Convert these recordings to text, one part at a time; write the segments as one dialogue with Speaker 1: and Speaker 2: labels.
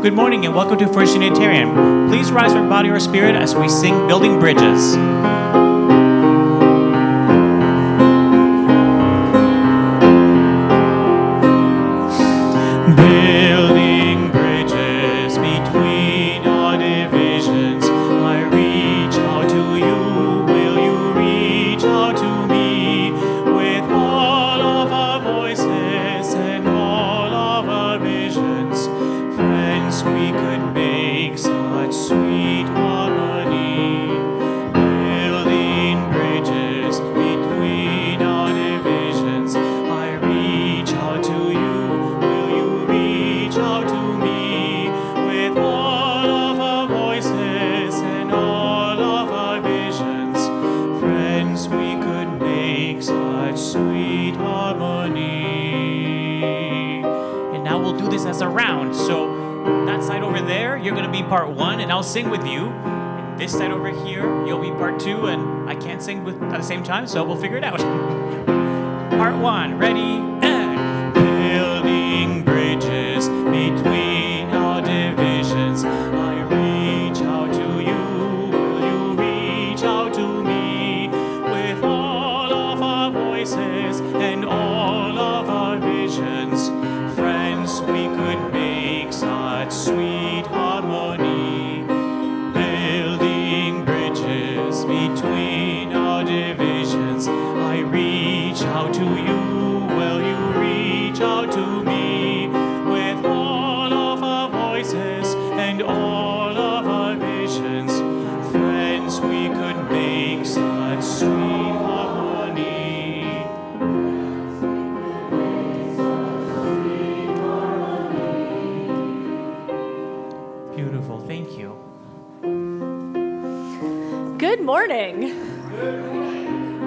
Speaker 1: Good morning and welcome to First Unitarian. Please rise for body or spirit as we sing Building Bridges. Building bridges between our divisions. I reach out to you, will you reach out to me? With all of our voices and all of our visions, friends, we could make such sweet harmony. Building bridges between our divisions. I reach out to you, will you reach out to me? With all of our voices and all of our visions, friends, we could make such sweet harmony. And now we'll do this as a round. So that side over there, you're going to be part one, and I'll sing with you. And this side over here, you'll be part two, and I can't sing at the same time, so we'll figure it out. Part one, ready, and building bridges between our divisions. I reach out to you, will you reach out to me? With all of our voices and all of our visions, friends, we could make such sweet harmony. Building bridges between our divisions. I reach out to you, will you reach out to me? With all of our voices and all of our visions, friends, we could make such sweet harmony. Beautiful, thank you.
Speaker 2: Good morning.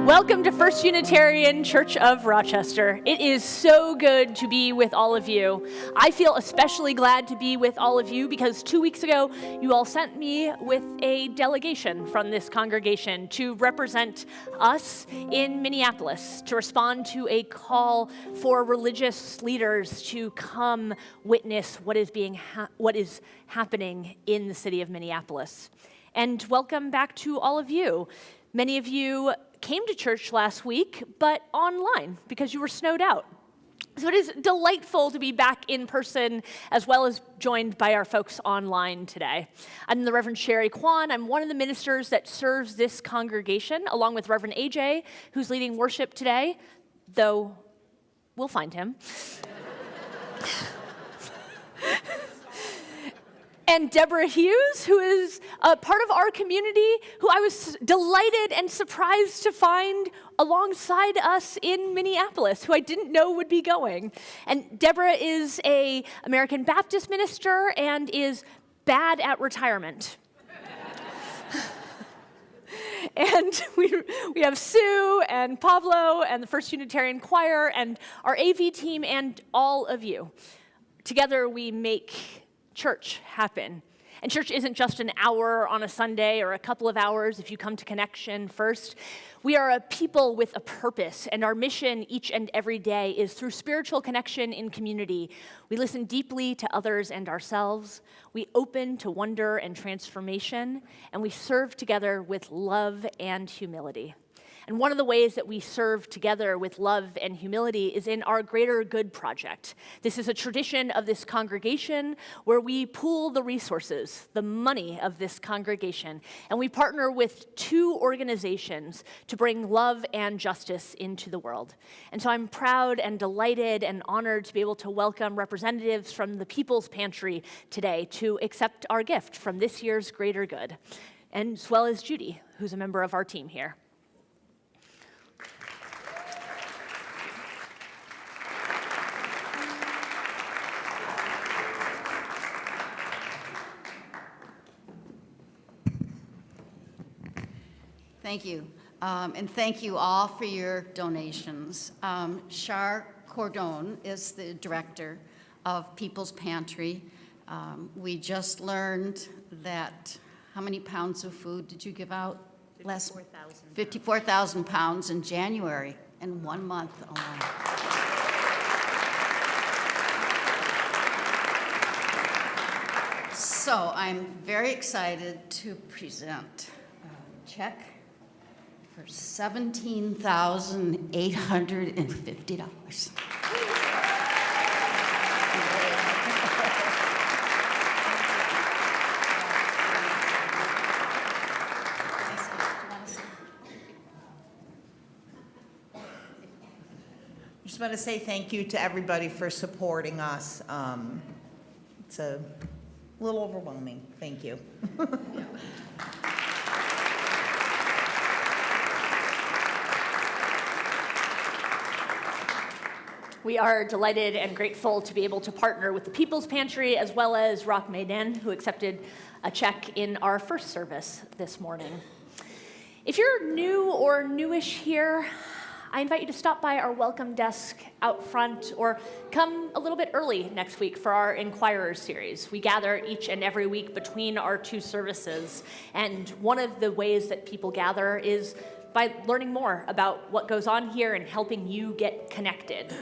Speaker 2: Welcome to First Unitarian Church of Rochester. It is so good to be with all of you. I feel especially glad to be with all of you because 2 weeks ago, you all sent me with a delegation from this congregation to represent us in Minneapolis, to respond to a call for religious leaders to come witness what is happening in the city of Minneapolis. And welcome back to all of you. Many of you came to church last week, but online because you were snowed out. So it is delightful to be back in person as well as joined by our folks online today. I'm the Reverend Shari. I'm one of the ministers that serves this congregation, along with Reverend AJ, who's leading worship today, though we'll find him. And Deborah Hughes, who is a part of our community, who I was delighted and surprised to find alongside us in Minneapolis, who I didn't know would be going. And Deborah is an American Baptist minister and is bad at retirement. And we have Sue and Pablo and the First Unitarian Choir and our AV team and all of you. Together we make church happen. And church isn't just an hour on a Sunday or a couple of hours if you come to Connection first. We are a people with a purpose, and our mission each and every day is through spiritual connection in community. We listen deeply to others and ourselves. We open to wonder and transformation, and we serve together with love and humility. And one of the ways that we serve together with love and humility is in our Greater Good Project. This is a tradition of this congregation where we pool the resources, the money of this congregation, and we partner with 2 organizations to bring love and justice into the world. And so I'm proud and delighted and honored to be able to welcome representatives from the People's Pantry today to accept our gift from this year's Greater Good, and as well as Judy, who's a member of our team here.
Speaker 3: Thank you. And thank you all for your donations. Shari Cordone is the director of People's Pantry. We just learned that, how many pounds of food did you give out?
Speaker 4: 54,000.
Speaker 3: 54,000 pounds in January, in 1 month alone. So I'm very excited to present a check for $17,850.
Speaker 4: I just want to say thank you to everybody for supporting us. It's a little overwhelming. Thank you.
Speaker 2: We are delighted and grateful to be able to partner with the People's Pantry as well as Rock Maidan, who accepted a check in our first service this morning. If you're new or newish here, I invite you to stop by our welcome desk out front or come a little bit early next week for our Inquirers series. We gather each and every week between our two services, and one of the ways that people gather is by learning more about what goes on here and helping you get connected.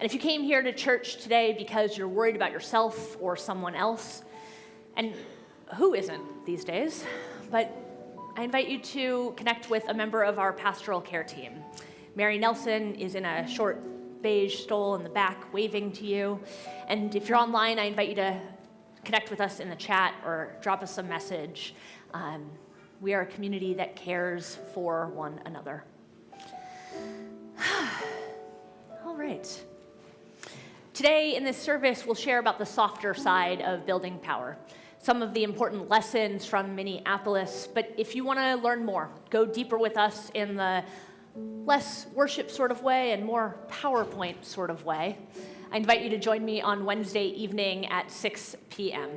Speaker 2: And if you came here to church today because you're worried about yourself or someone else, and who isn't these days, but I invite you to connect with a member of our pastoral care team. Mary Nelson is in a short beige stole in the back waving to you. And if you're online, I invite you to connect with us in the chat or drop us a message. We are a community that cares for one another. All right. Today in this service, we'll share about the softer side of building power, some of the important lessons from Minneapolis. But if you want to learn more, go deeper with us in the less worship sort of way and more PowerPoint sort of way, I invite you to join me on Wednesday evening at 6 p.m.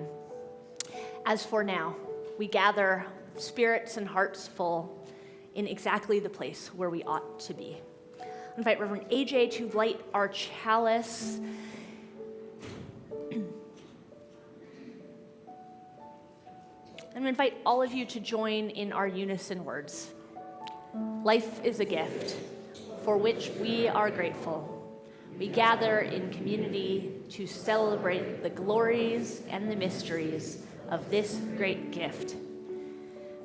Speaker 2: As for now, we gather spirits and hearts full in exactly the place where we ought to be. I invite Reverend AJ to light our chalice. I'm going to invite all of you to join in our unison words. Life is a gift for which we are grateful. We gather in community to celebrate the glories and the mysteries of this great gift.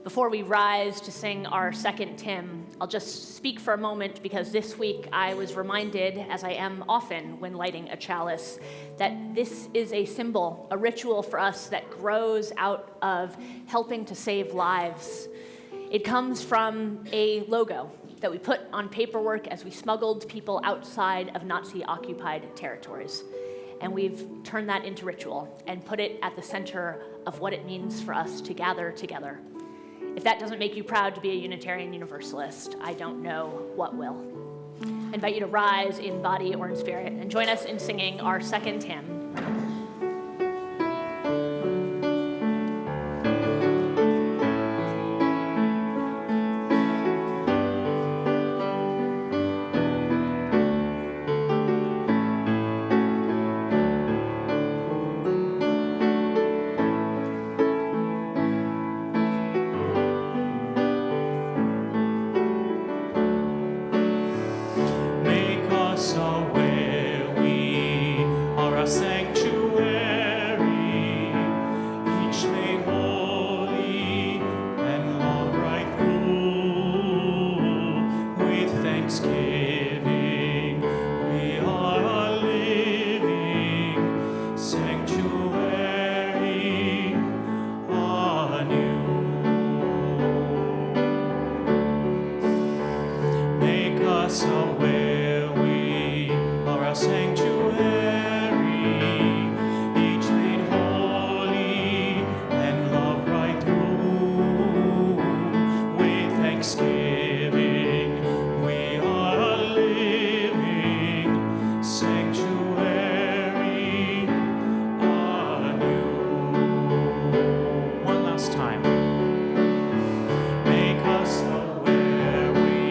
Speaker 2: Before we rise to sing our second hymn, I'll just speak for a moment because this week I was reminded, as I am often when lighting a chalice, that this is a symbol, a ritual for us that grows out of helping to save lives. It comes from a logo that we put on paperwork as we smuggled people outside of Nazi-occupied territories. And we've turned that into ritual and put it at the center of what it means for us to gather together. If that doesn't make you proud to be a Unitarian Universalist, I don't know what will. I invite you to rise in body or in spirit and join us in singing our second hymn.
Speaker 1: One last time. Make us a where we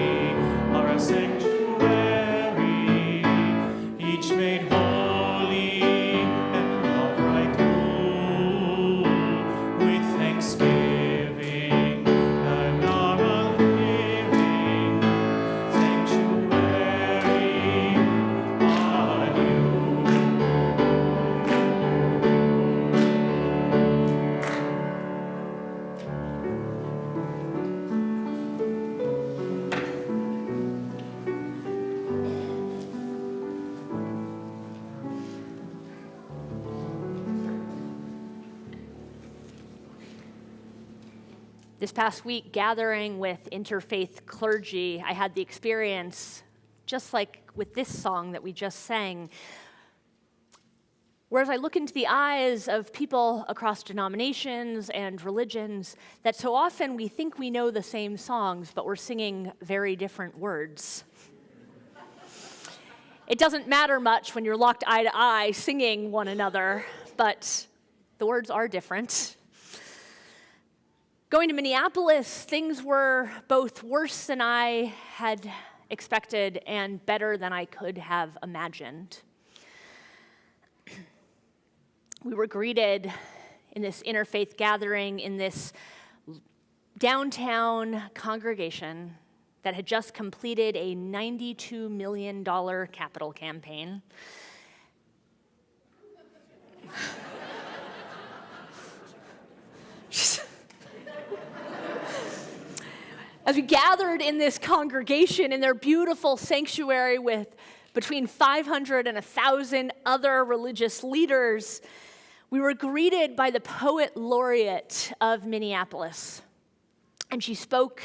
Speaker 2: This past week, gathering with interfaith clergy, I had the experience, just like with this song that we just sang, whereas I look into the eyes of people across denominations and religions, that so often we think we know the same songs, but we're singing very different words. It doesn't matter much when you're locked eye to eye singing one another, but the words are different. Going to Minneapolis, things were both worse than I had expected and better than I could have imagined. We were greeted in this interfaith gathering in this downtown congregation that had just completed a $92 million capital campaign. As we gathered in this congregation in their beautiful sanctuary with between 500 and 1,000 other religious leaders, we were greeted by the poet laureate of Minneapolis. And she spoke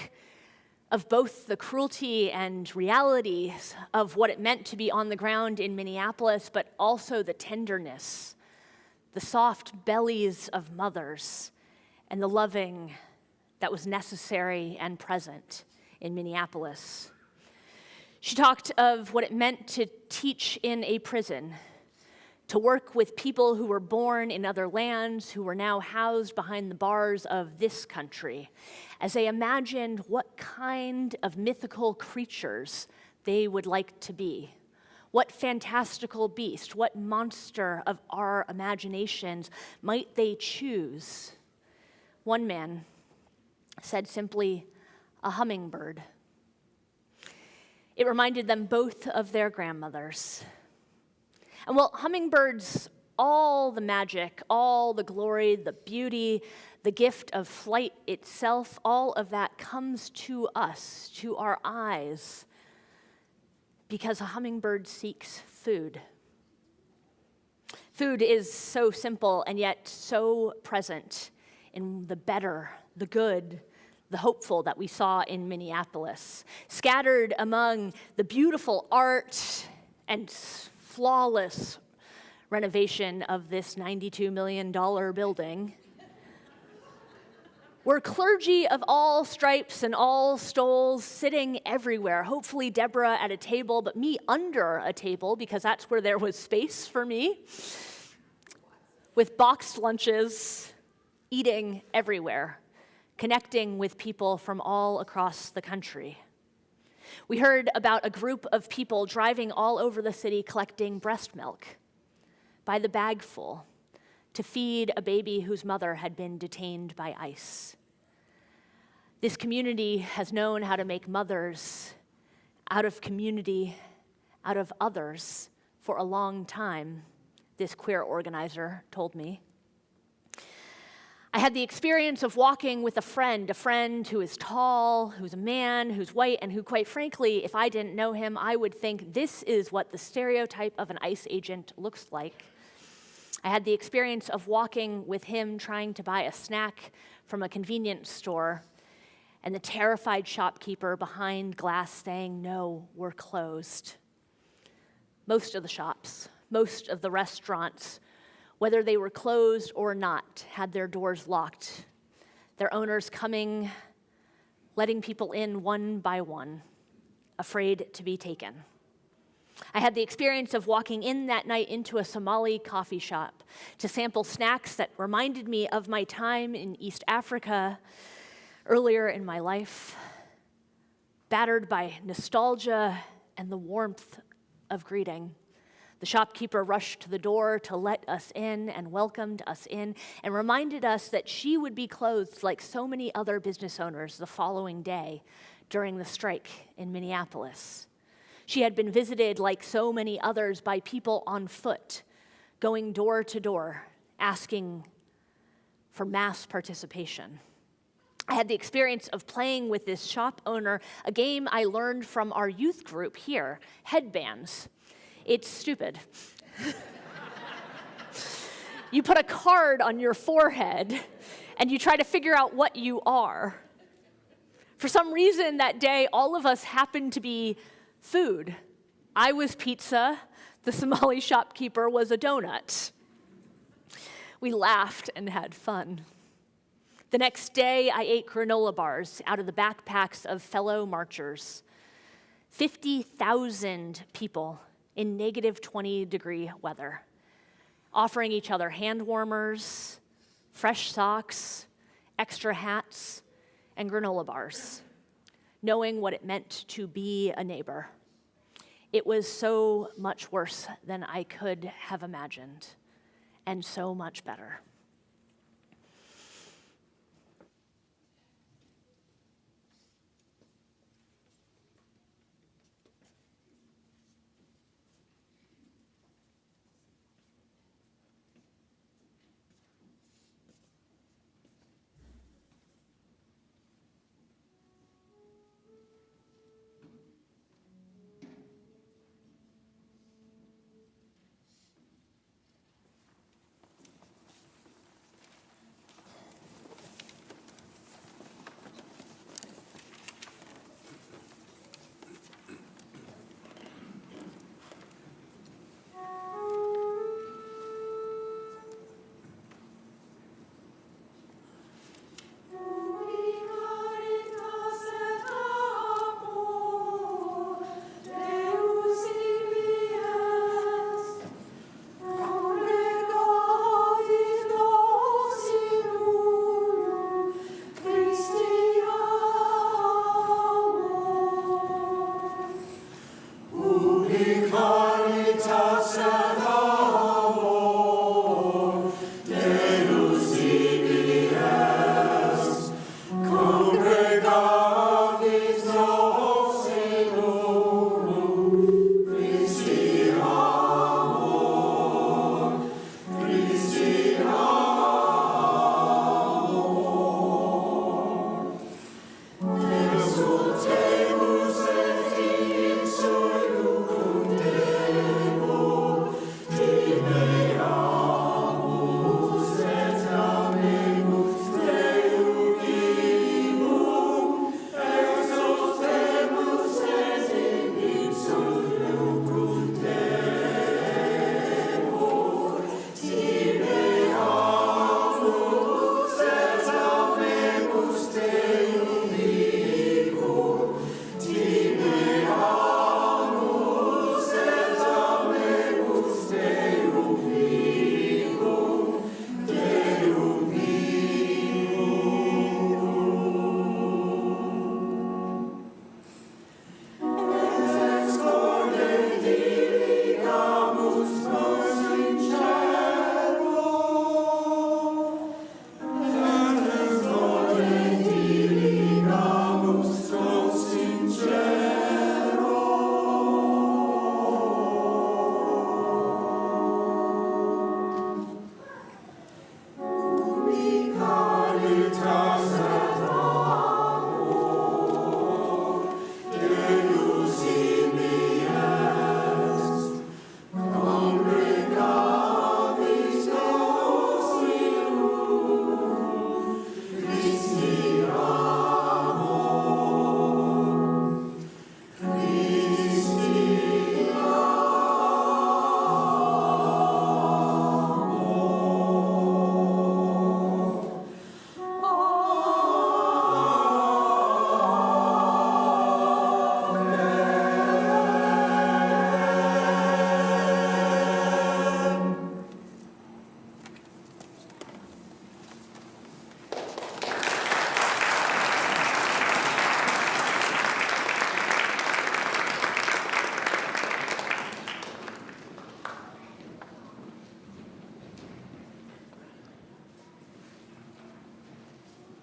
Speaker 2: of both the cruelty and realities of what it meant to be on the ground in Minneapolis, but also the tenderness, the soft bellies of mothers, and the loving that was necessary and present in Minneapolis. She talked of what it meant to teach in a prison, to work with people who were born in other lands, who were now housed behind the bars of this country, as they imagined what kind of mythical creatures they would like to be. What fantastical beast, what monster of our imaginations might they choose? One man said simply, a hummingbird. It reminded them both of their grandmothers. And while hummingbirds, all the magic, all the glory, the beauty, the gift of flight itself, all of that comes to us, to our eyes, because a hummingbird seeks food. Food is so simple and yet so present in the better, the good, the hopeful that we saw in Minneapolis, scattered among the beautiful art and flawless renovation of this $92 million building, were clergy of all stripes and all stoles sitting everywhere, hopefully Deborah at a table, but me under a table because that's where there was space for me, with boxed lunches, eating everywhere, connecting with people from all across the country. We heard about a group of people driving all over the city collecting breast milk by the bagful to feed a baby whose mother had been detained by ICE. This community has known how to make mothers out of community, out of others for a long time, this queer organizer told me. I had the experience of walking with a friend who is tall, who's a man, who's white, and who, quite frankly, if I didn't know him, I would think this is what the stereotype of an ICE agent looks like. I had the experience of walking with him trying to buy a snack from a convenience store, and the terrified shopkeeper behind glass saying, "No, we're closed." Most of the shops, most of the restaurants, whether they were closed or not, had their doors locked, their owners coming, letting people in one by one, afraid to be taken. I had the experience of walking in that night into a Somali coffee shop to sample snacks that reminded me of my time in East Africa earlier in my life, battered by nostalgia and the warmth of greeting. The shopkeeper rushed to the door to let us in and welcomed us in and reminded us that she would be closed like so many other business owners the following day during the strike in Minneapolis. She had been visited like so many others by people on foot, going door to door, asking for mass participation. I had the experience of playing with this shop owner a game I learned from our youth group here, headbands. It's stupid. You put a card on your forehead and you try to figure out what you are. For some reason that day, all of us happened to be food. I was pizza, the Somali shopkeeper was a donut. We laughed and had fun. The next day, I ate granola bars out of the backpacks of fellow marchers. 50,000 people in negative 20-degree weather, offering each other hand warmers, fresh socks, extra hats, and granola bars, knowing what it meant to be a neighbor. It was so much worse than I could have imagined, and so much better.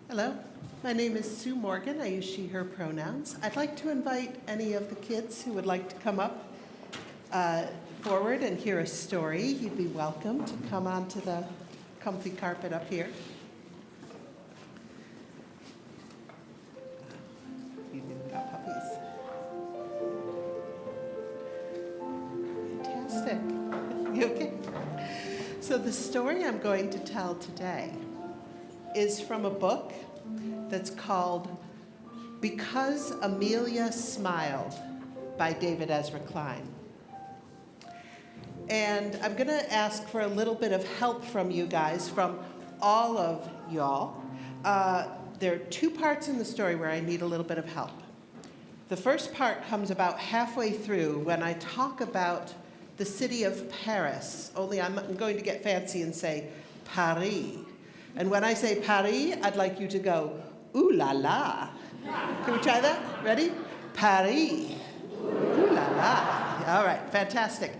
Speaker 5: Hello, my name is Sue Morgan. I use she, her pronouns. I'd like to invite any of the kids who would like to come up forward and hear a story. You'd be welcome to come onto the comfy carpet up here. You've even got puppies. Fantastic. You okay? So the story I'm going to tell today is from a book that's called Because Amelia Smiled by David Ezra Klein. And I'm going to ask for a little bit of help from you guys, from all of y'all. There are two parts in the story where I need a little bit of help. The first part comes about halfway through when I talk about the city of Paris, only I'm going to get fancy and say Paris. And when I say Paris, I'd like you to go, ooh la la. Can we try that? Ready? Paris. Ooh la la. All right, fantastic.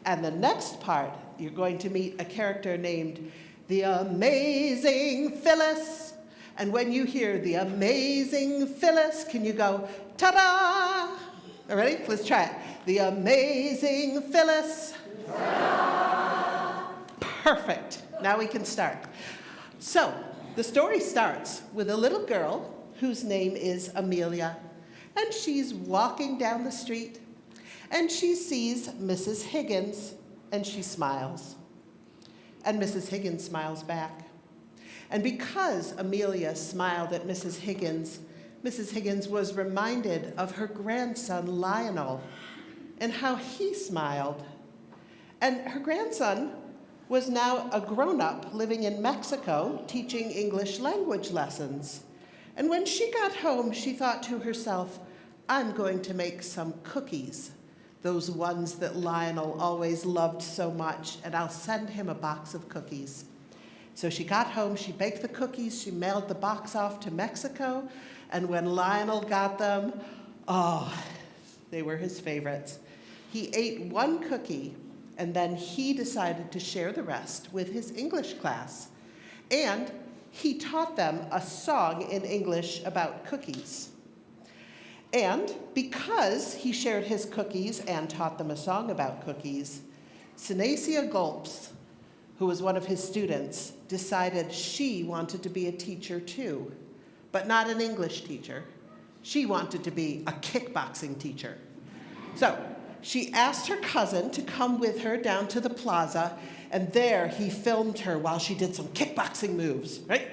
Speaker 5: And the next part, you're going to meet a character named the Amazing Phyllis. And when you hear the Amazing Phyllis, can you go, ta-da? All ready? Let's try it. The Amazing Phyllis. Ta-da! Perfect. Now we can start. So, the story starts with a little girl whose name is Amelia. And she's walking down the street, and she sees Mrs. Higgins, and she smiles. And Mrs. Higgins smiles back. And because Amelia smiled at Mrs. Higgins was reminded of her grandson, Lionel, and how he smiled. And her grandson was now a grown-up living in Mexico, teaching English language lessons. And when she got home, she thought to herself, I'm going to make some cookies, those ones that Lionel always loved so much, and I'll send him a box of cookies. So she got home, she baked the cookies, she mailed the box off to Mexico, and when Lionel got them, oh, they were his favorites. He ate one cookie, and then he decided to share the rest with his English class. And he taught them a song in English about cookies. And because he shared his cookies and taught them a song about cookies, Synacia Gulps, who was one of his students, decided she wanted to be a teacher too, but not an English teacher. She wanted to be a kickboxing teacher. So she asked her cousin to come with her down to the plaza, and there he filmed her while she did some kickboxing moves, right?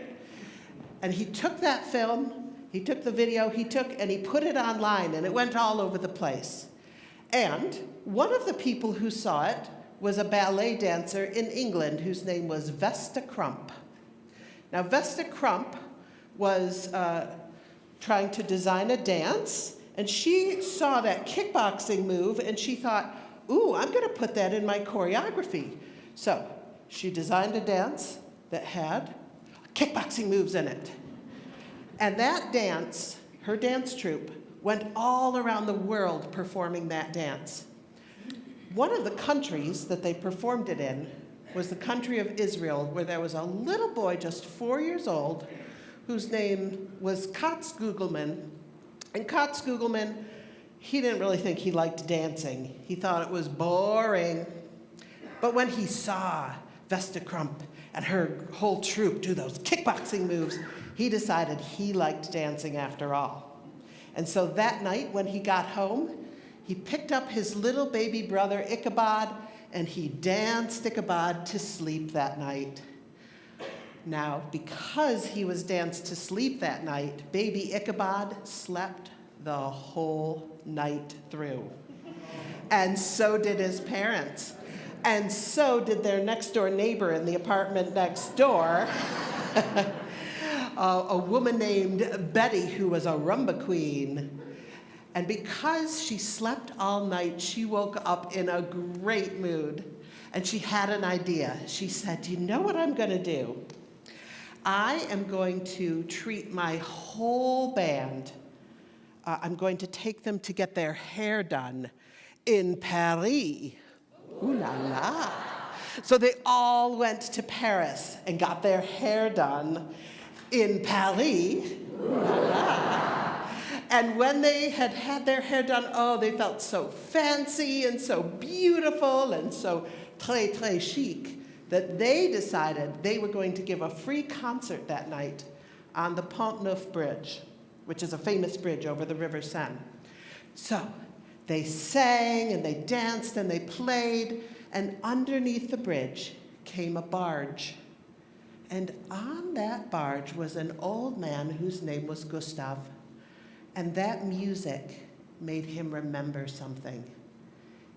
Speaker 5: And he took that film, he took the video, and he put it online, and it went all over the place. And one of the people who saw it was a ballet dancer in England whose name was Vesta Crump. Now, Vesta Crump was trying to design a dance, and she saw that kickboxing move, and she thought, ooh, I'm going to put that in my choreography. So she designed a dance that had kickboxing moves in it. And that dance, her dance troupe, went all around the world performing that dance. One of the countries that they performed it in was the country of Israel, where there was a little boy just 4 years old whose name was Katz Gugelman. And Katz Gugelman, he didn't really think he liked dancing. He thought it was boring. But when he saw Vesta Crump and her whole troupe do those kickboxing moves, he decided he liked dancing after all. And so that night when he got home, he picked up his little baby brother Ichabod, and he danced Ichabod to sleep that night. Now, because he was danced to sleep that night, baby Ichabod slept the whole night through. And so did his parents. And so did their next door neighbor in the apartment next door, a woman named Betty, who was a rumba queen. And because she slept all night, she woke up in a great mood. And she had an idea. She said, you know what I'm going to do? I am going to treat my whole band. I'm going to take them to get their hair done in Paris. Ooh la la. So they all went to Paris and got their hair done in Paris. Ooh la la. And when they had had their hair done, oh, they felt so fancy and so beautiful and so très, très chic that they decided they were going to give a free concert that night on the Pont Neuf Bridge, which is a famous bridge over the River Seine. So they sang and they danced and they played, and underneath the bridge came a barge. And on that barge was an old man whose name was Gustav. And that music made him remember something.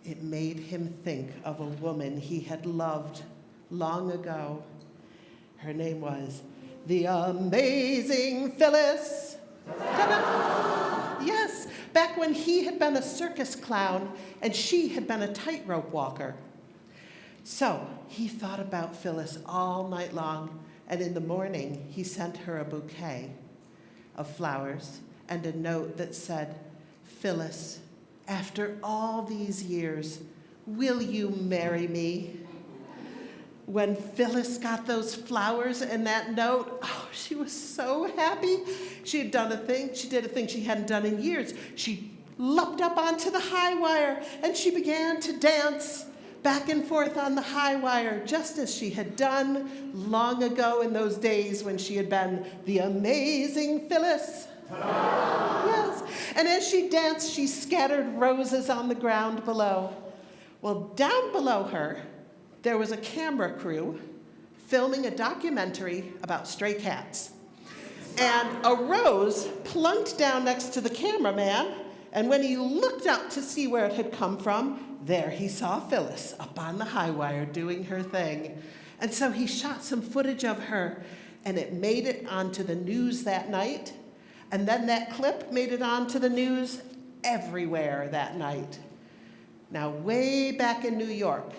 Speaker 5: It made him think of a woman he had loved long ago. Her name was the amazing Phyllis. Ta-da! Yes, back when he had been a circus clown and she had been a tightrope walker. So he thought about Phyllis all night long, and in the morning he sent her a bouquet of flowers and a note that said, "Phyllis, after all these years, will you marry me?" When Phyllis got those flowers and that note, oh, she was so happy. She did a thing she hadn't done in years. She leapt up onto the high wire and she began to dance back and forth on the high wire, just as she had done long ago in those days when she had been the amazing Phyllis. Yes. And as she danced, she scattered roses on the ground below. Well, down below her, there was a camera crew filming a documentary about stray cats. And a rose plunked down next to the cameraman, and when he looked up to see where it had come from, there he saw Phyllis up on the high wire doing her thing. And so he shot some footage of her, and it made it onto the news that night. And then that clip made it onto the news everywhere that night. Now, way back in New York,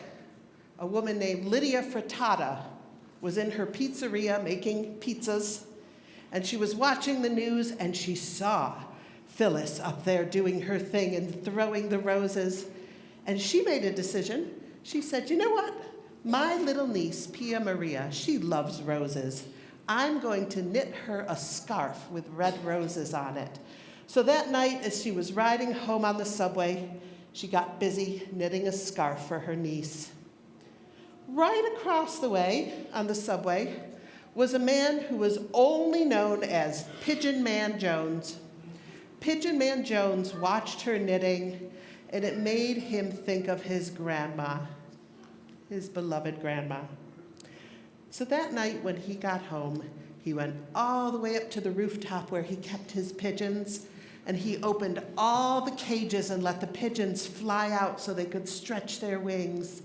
Speaker 5: a woman named Lydia Frittata was in her pizzeria making pizzas, and she was watching the news, and she saw Phyllis up there doing her thing and throwing the roses. And she made a decision. She said, "You know what? My little niece, Pia Maria, she loves roses. I'm going to knit her a scarf with red roses on it." So that night, as she was riding home on the subway, she got busy knitting a scarf for her niece. Right across the way on the subway was a man who was only known as Pigeon Man Jones. Pigeon Man Jones watched her knitting, and it made him think of his grandma, his beloved grandma. So that night when he got home, he went all the way up to the rooftop where he kept his pigeons, and he opened all the cages and let the pigeons fly out so they could stretch their wings.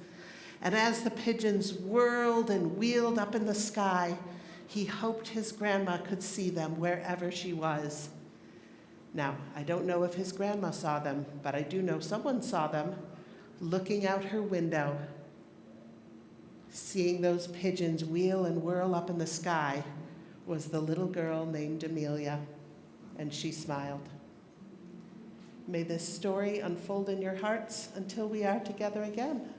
Speaker 5: And as the pigeons whirled and wheeled up in the sky, he hoped his grandma could see them wherever she was. Now, I don't know if his grandma saw them, but I do know someone saw them looking out her window. Seeing those pigeons wheel and whirl up in the sky was the little girl named Amelia, and she smiled. May this story unfold in your hearts until we are together again.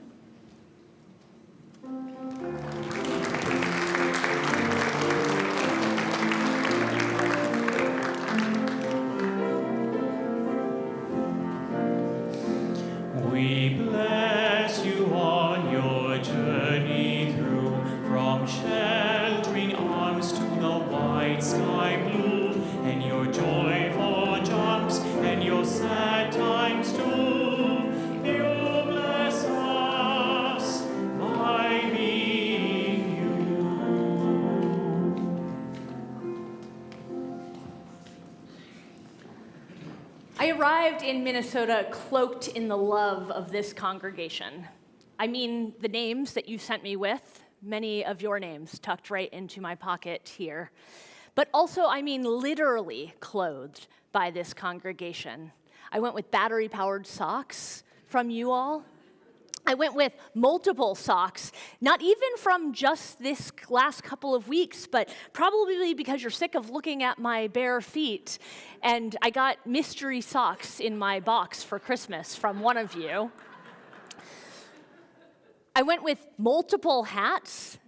Speaker 1: We bless you on your journey through, from sheltering arms to the wide sky blue, and your joyful jumps and your sad times too. You bless us by being you.
Speaker 2: I arrived in Minnesota cloaked in the love of this congregation. I mean, the names that you sent me with, many of your names tucked right into my pocket here. But also, I mean, literally clothed by this congregation. I went with battery-powered socks from you all. I went with multiple socks, not even from just this last couple of weeks, but probably because you're sick of looking at my bare feet. And I got mystery socks in my box for Christmas from one of you. I went with multiple hats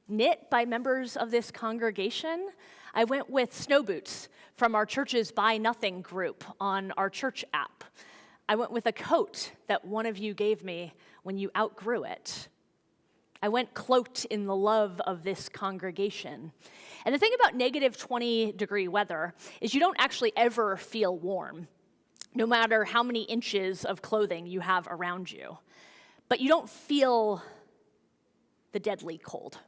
Speaker 2: knit by members of this congregation. I went with snow boots from our church's Buy Nothing group on our church app. I went with a coat that one of you gave me when you outgrew it. I went cloaked in the love of this congregation. And the thing about negative 20-degree weather is you don't actually ever feel warm, no matter how many inches of clothing you have around you. But you don't feel the deadly cold.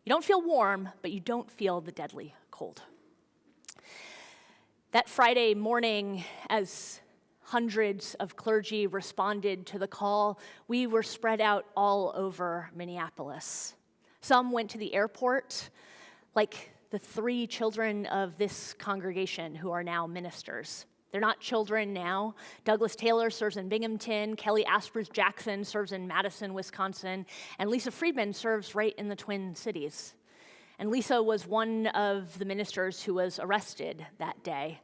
Speaker 2: You don't feel warm, but you don't feel the deadly cold. That Friday morning, as hundreds of clergy responded to the call, we were spread out all over Minneapolis. Some went to the airport, like the 3 children of this congregation who are now ministers. They're not children now. Douglas Taylor serves in Binghamton, Kelly Aspers Jackson serves in Madison, Wisconsin, and Lisa Friedman serves right in the Twin Cities. And Lisa was one of the ministers who was arrested that day.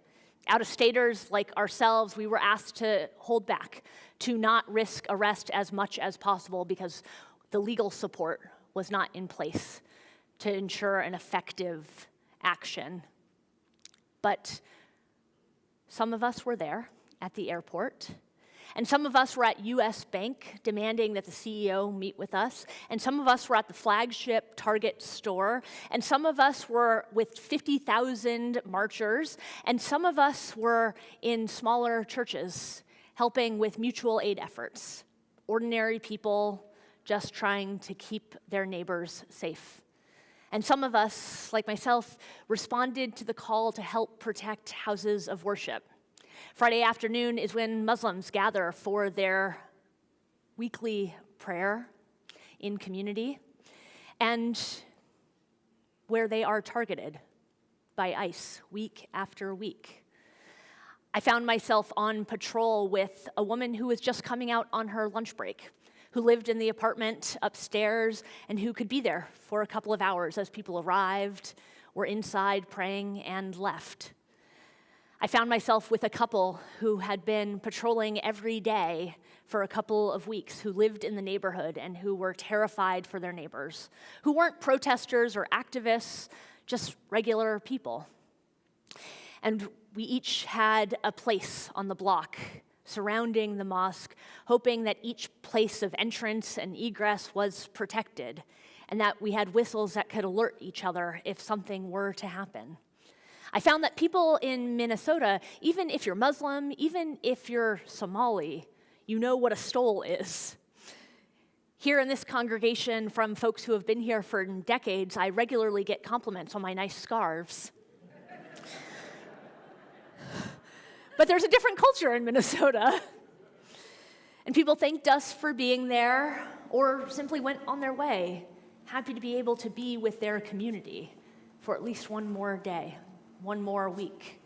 Speaker 2: Out-of-staters like ourselves, we were asked to hold back, to not risk arrest as much as possible because the legal support was not in place to ensure an effective action. But some of us were there at the airport, and some of us were at U.S. Bank demanding that the CEO meet with us, and some of us were at the flagship Target store, and some of us were with 50,000 marchers, and some of us were in smaller churches helping with mutual aid efforts. Ordinary people just trying to keep their neighbors safe. And some of us, like myself, responded to the call to help protect houses of worship. Friday afternoon is when Muslims gather for their weekly prayer in community, and where they are targeted by ICE week after week. I found myself on patrol with a woman who was just coming out on her lunch break, who lived in the apartment upstairs and who could be there for a couple of hours as people arrived, were inside praying, and left. I found myself with a couple who had been patrolling every day for a couple of weeks, who lived in the neighborhood and who were terrified for their neighbors, who weren't protesters or activists, just regular people. And we each had a place on the block surrounding the mosque, hoping that each place of entrance and egress was protected, and that we had whistles that could alert each other if something were to happen. I found that people in Minnesota, even if you're Muslim, even if you're Somali, you know what a stole is. Here in this congregation, from folks who have been here for decades, I regularly get compliments on my nice scarves. But there's a different culture in Minnesota. And people thanked us for being there or simply went on their way, happy to be able to be with their community for at least one more day, one more week.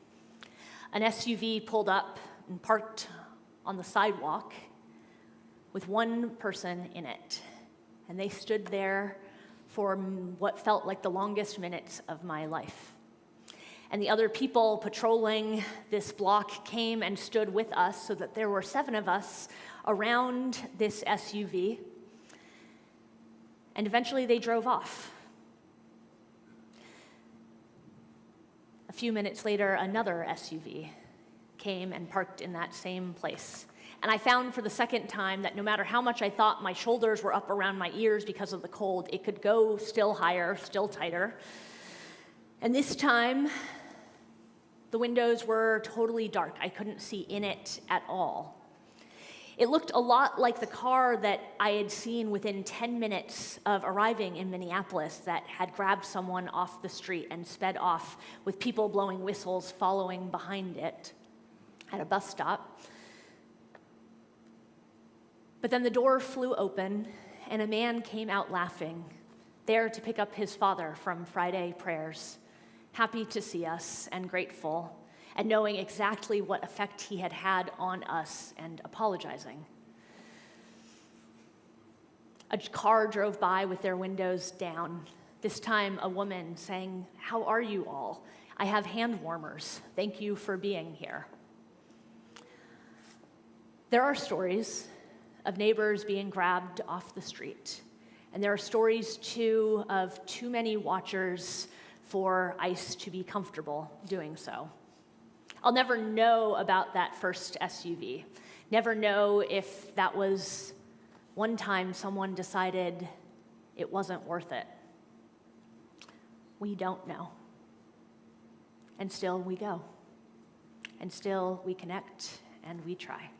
Speaker 2: An SUV pulled up and parked on the sidewalk with one person in it. And they stood there for what felt like the longest minutes of my life. And the other people patrolling this block came and stood with us so that there were 7 of us around this SUV. And eventually they drove off. A few minutes later, another SUV came and parked in that same place. And I found for the second time that no matter how much I thought my shoulders were up around my ears because of the cold, it could go still higher, still tighter. And this time, the windows were totally dark. I couldn't see in it at all. It looked a lot like the car that I had seen within 10 minutes of arriving in Minneapolis that had grabbed someone off the street and sped off with people blowing whistles following behind it at a bus stop. But then the door flew open and a man came out laughing, there to pick up his father from Friday prayers, happy to see us and grateful, and knowing exactly what effect he had had on us and apologizing. A car drove by with their windows down, this time a woman saying, "How are you all? I have hand warmers. Thank you for being here." There are stories of neighbors being grabbed off the street, and there are stories too of too many watchers for ICE to be comfortable doing so. I'll never know about that first SUV, never know if that was one time someone decided it wasn't worth it. We don't know. And still we go. And still we connect and we try.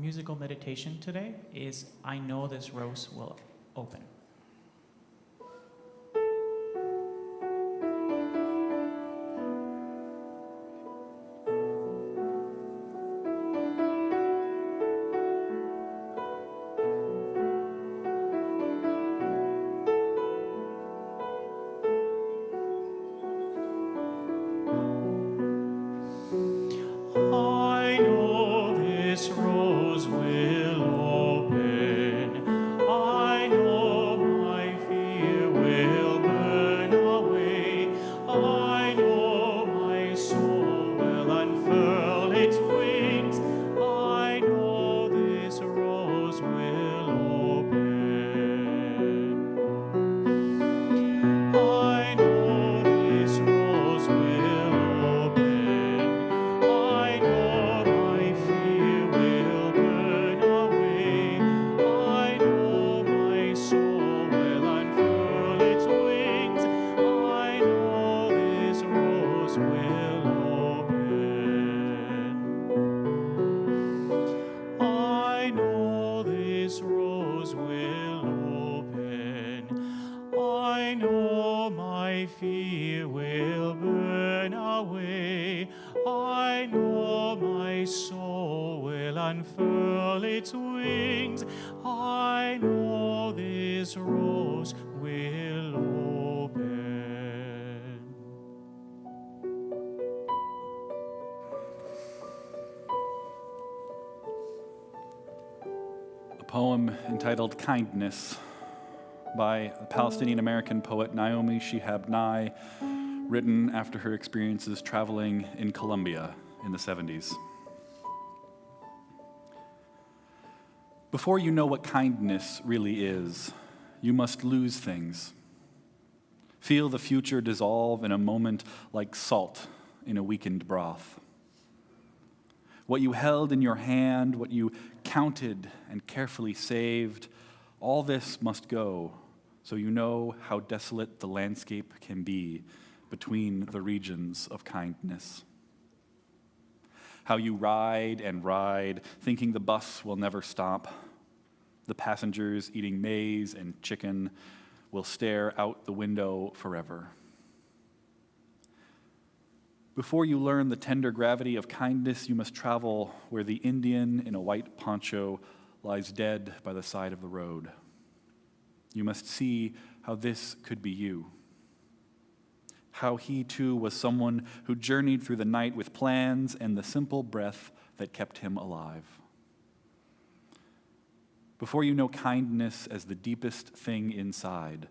Speaker 1: musical meditation today is I Know This Rose Will Open. I know this rose will open. I know my fear will burn away. I know my soul will unfurl its wings. I know this rose will open. I know this rose will open. I know my fear will burn away. I know my soul will unfurl its wings. I know this rose will open. I know this rose will open. I know my fear will burn away. I know my soul will unfurl its wings. I know this rose will open.
Speaker 6: A poem entitled Kindness by the Palestinian-American poet Naomi Shihab Nye, written after her experiences traveling in Colombia in the 70s. Before you know what kindness really is, you must lose things. Feel the future dissolve in a moment like salt in a weakened broth. What you held in your hand, what you counted and carefully saved, all this must go, so you know how desolate the landscape can be between the regions of kindness. How you ride and ride, thinking the bus will never stop. The passengers eating maize and chicken will stare out the window forever. Before you learn the tender gravity of kindness, you must travel where the Indian in a white poncho lies dead by the side of the road. You must see how this could be you. How he too was someone who journeyed through the night with plans and the simple breath that kept him alive. Before you know kindness as the deepest thing inside,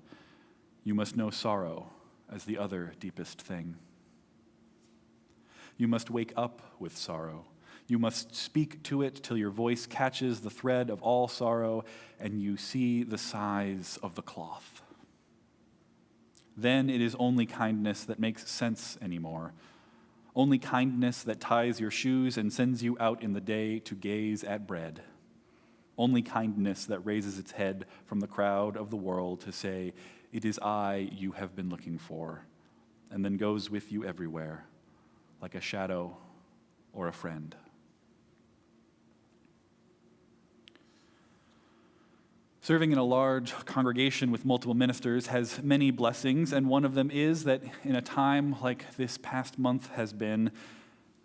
Speaker 6: you must know sorrow as the other deepest thing. You must wake up with sorrow. You must speak to it till your voice catches the thread of all sorrow and you see the size of the cloth. Then it is only kindness that makes sense anymore. Only kindness that ties your shoes and sends you out in the day to gaze at bread. Only kindness that raises its head from the crowd of the world to say, "It is I you have been looking for," and then goes with you everywhere, like a shadow or a friend. Serving in a large congregation with multiple ministers has many blessings, and one of them is that in a time like this past month has been,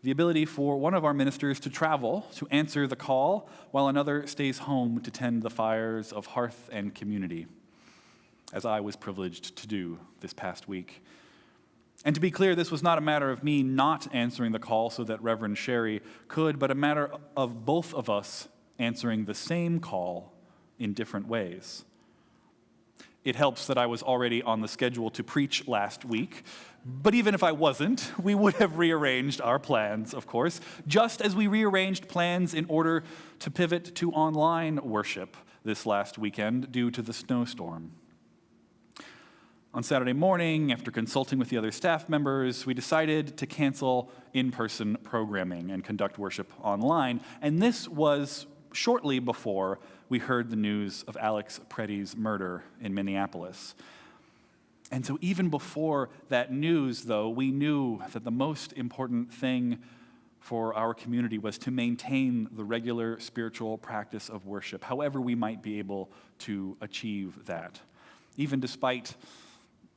Speaker 6: the ability for one of our ministers to travel to answer the call while another stays home to tend the fires of hearth and community, as I was privileged to do this past week. And to be clear, this was not a matter of me not answering the call so that Reverend Shari could, but a matter of both of us answering the same call in different ways. It helps that I was already on the schedule to preach last week, but even if I wasn't, we would have rearranged our plans, of course, just as we rearranged plans in order to pivot to online worship this last weekend due to the snowstorm. On Saturday morning, after consulting with the other staff members, we decided to cancel in-person programming and conduct worship online, and this was shortly before we heard the news of Alex Preddy's murder in Minneapolis. And so even before that news, though, we knew that the most important thing for our community was to maintain the regular spiritual practice of worship, however we might be able to achieve that. Even despite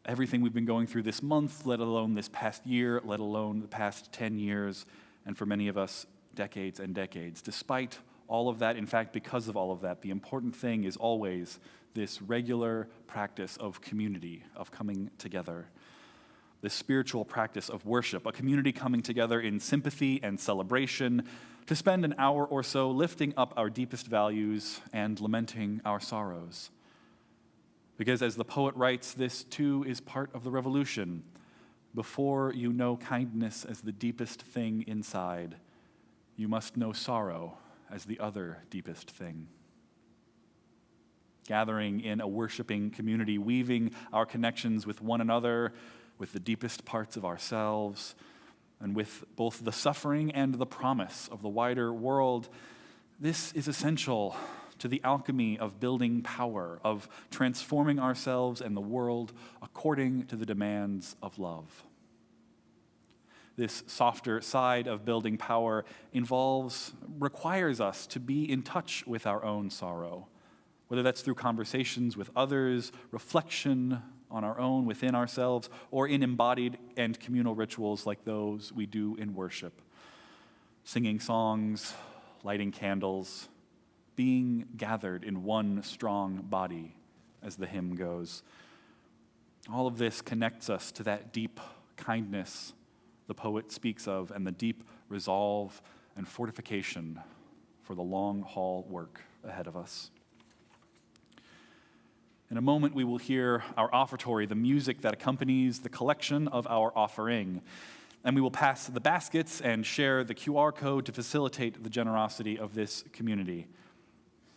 Speaker 6: everything we've been going through this month, let alone this past year, let alone the past 10 years, and for many of us, decades and decades. Despite all of that, in fact, because of all of that, the important thing is always this regular practice of community, of coming together. This spiritual practice of worship, a community coming together in sympathy and celebration to spend an hour or so lifting up our deepest values and lamenting our sorrows. Because as the poet writes, this too is part of the revolution. Before you know kindness as the deepest thing inside, you must know sorrow as the other deepest thing. Gathering in a worshiping community, weaving our connections with one another, with the deepest parts of ourselves, and with both the suffering and the promise of the wider world, this is essential to the alchemy of building power, of transforming ourselves and the world according to the demands of love. This softer side of building power requires us to be in touch with our own sorrow, whether that's through conversations with others, reflection on our own within ourselves, or in embodied and communal rituals like those we do in worship. Singing songs, lighting candles, being gathered in one strong body, as the hymn goes. All of this connects us to that deep kindness the poet speaks of, and the deep resolve and fortification for the long haul work ahead of us. In a moment, we will hear our offertory, the music that accompanies the collection of our offering. And we will pass the baskets and share the QR code to facilitate the generosity of this community.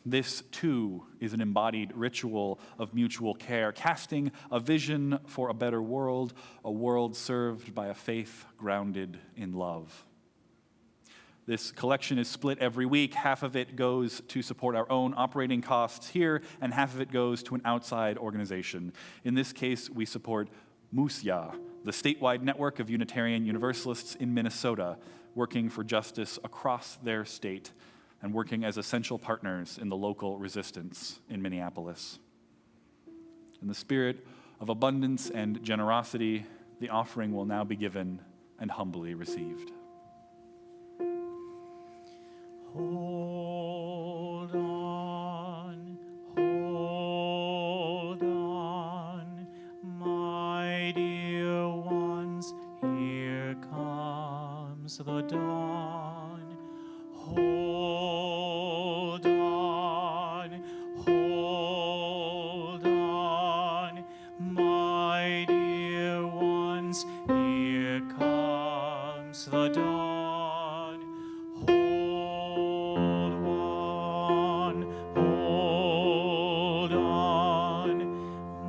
Speaker 6: This, too, is an embodied ritual of mutual care, casting a vision for a better world, a world served by a faith grounded in love. This collection is split every week. Half of it goes to support our own operating costs here, and half of it goes to an outside organization. In this case, we support Musya, the statewide network of Unitarian Universalists in Minnesota, working for justice across their state and working as essential partners in the local resistance in Minneapolis. In the spirit of abundance and generosity, the offering will now be given and humbly received.
Speaker 1: Hold on, my dear ones, here comes the dawn. Hold on, my dear ones, here comes the dawn. Hold on,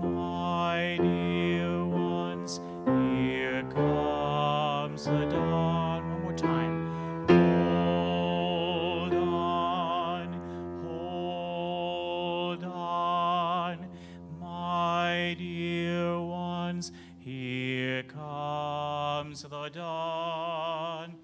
Speaker 1: my dear ones, here comes the dawn. One more time. Hold on, my dear ones, here comes the dawn.